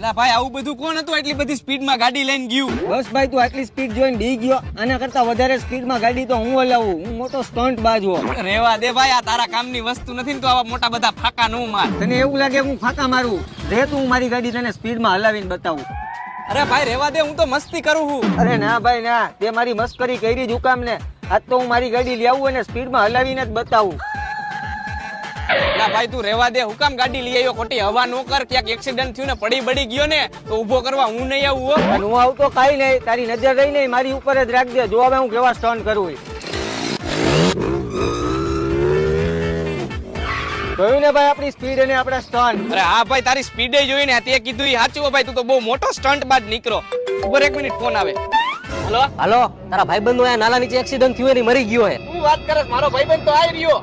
અલા ભાઈ આવું બધું કોણ હતું એટલી બધી સ્પીડમાં ગાડી લઈને ગયું? બસ ભાઈ તું આટલી સ્પીડ જોઈને બી ગયો. આના કરતા વધારે સ્પીડમાં ગાડી તો હું હલાવું. હું મોટો સ્ટન્ટ બાજ હો. રેવા દે ભાઈ, આ તારા કામની વસ્તુ નથી ને તો આવા મોટા બધા ફાકા નો માર. તને એવું લાગે હું ફાકા મારું? રે તું હું મારી ગાડી તને સ્પીડમાં હલાવીને બતાવું. અરે ભાઈ રેવા દે, હું તો મસ્તી કરું છું. અરે ના ભાઈ ના, તે મારી મસ્કરી કરી જ હુકામ ને. આજ તો હું મારી ગાડી લઈ આવું અને સ્પીડમાં હલાવીને જ બતાવું. ના ભાઈ તું રેવા દે, હુકામ ગાડી લઈ આવ્યો? ખોટી હવા નો કર, ક્યાંક એક્સિડન્ટ થયું ને પડી ગયો ને તો ઉભો કરવા હું નહીં આવું હો. અને હું આવતો કાઈ નહીં, તારી નજર રહી નહીં મારી ઉપર જ રાખજે. જો હવે હું કેવા સ્ટન્ટ કરું. જોયું ને ભાઈ આપણી સ્પીડ અને આપણા સ્ટન્ટ. અરે હા ભાઈ, તારી સ્પીડે જોઈને તે કીધું ઈ સાચું હો ભાઈ, તું તો બહુ મોટો સ્ટન્ટ બાદ નીકળો. ઉપર એક મિનિટ, ફોન આવે. હલો હાલો, તારા ભાઈબંધનો આ નાલા નીચે એક્સિડન્ટ થયો ને મરી ગયો હે. શું વાત કરે? મારો ભાઈબંધ તો આવી રહ્યો.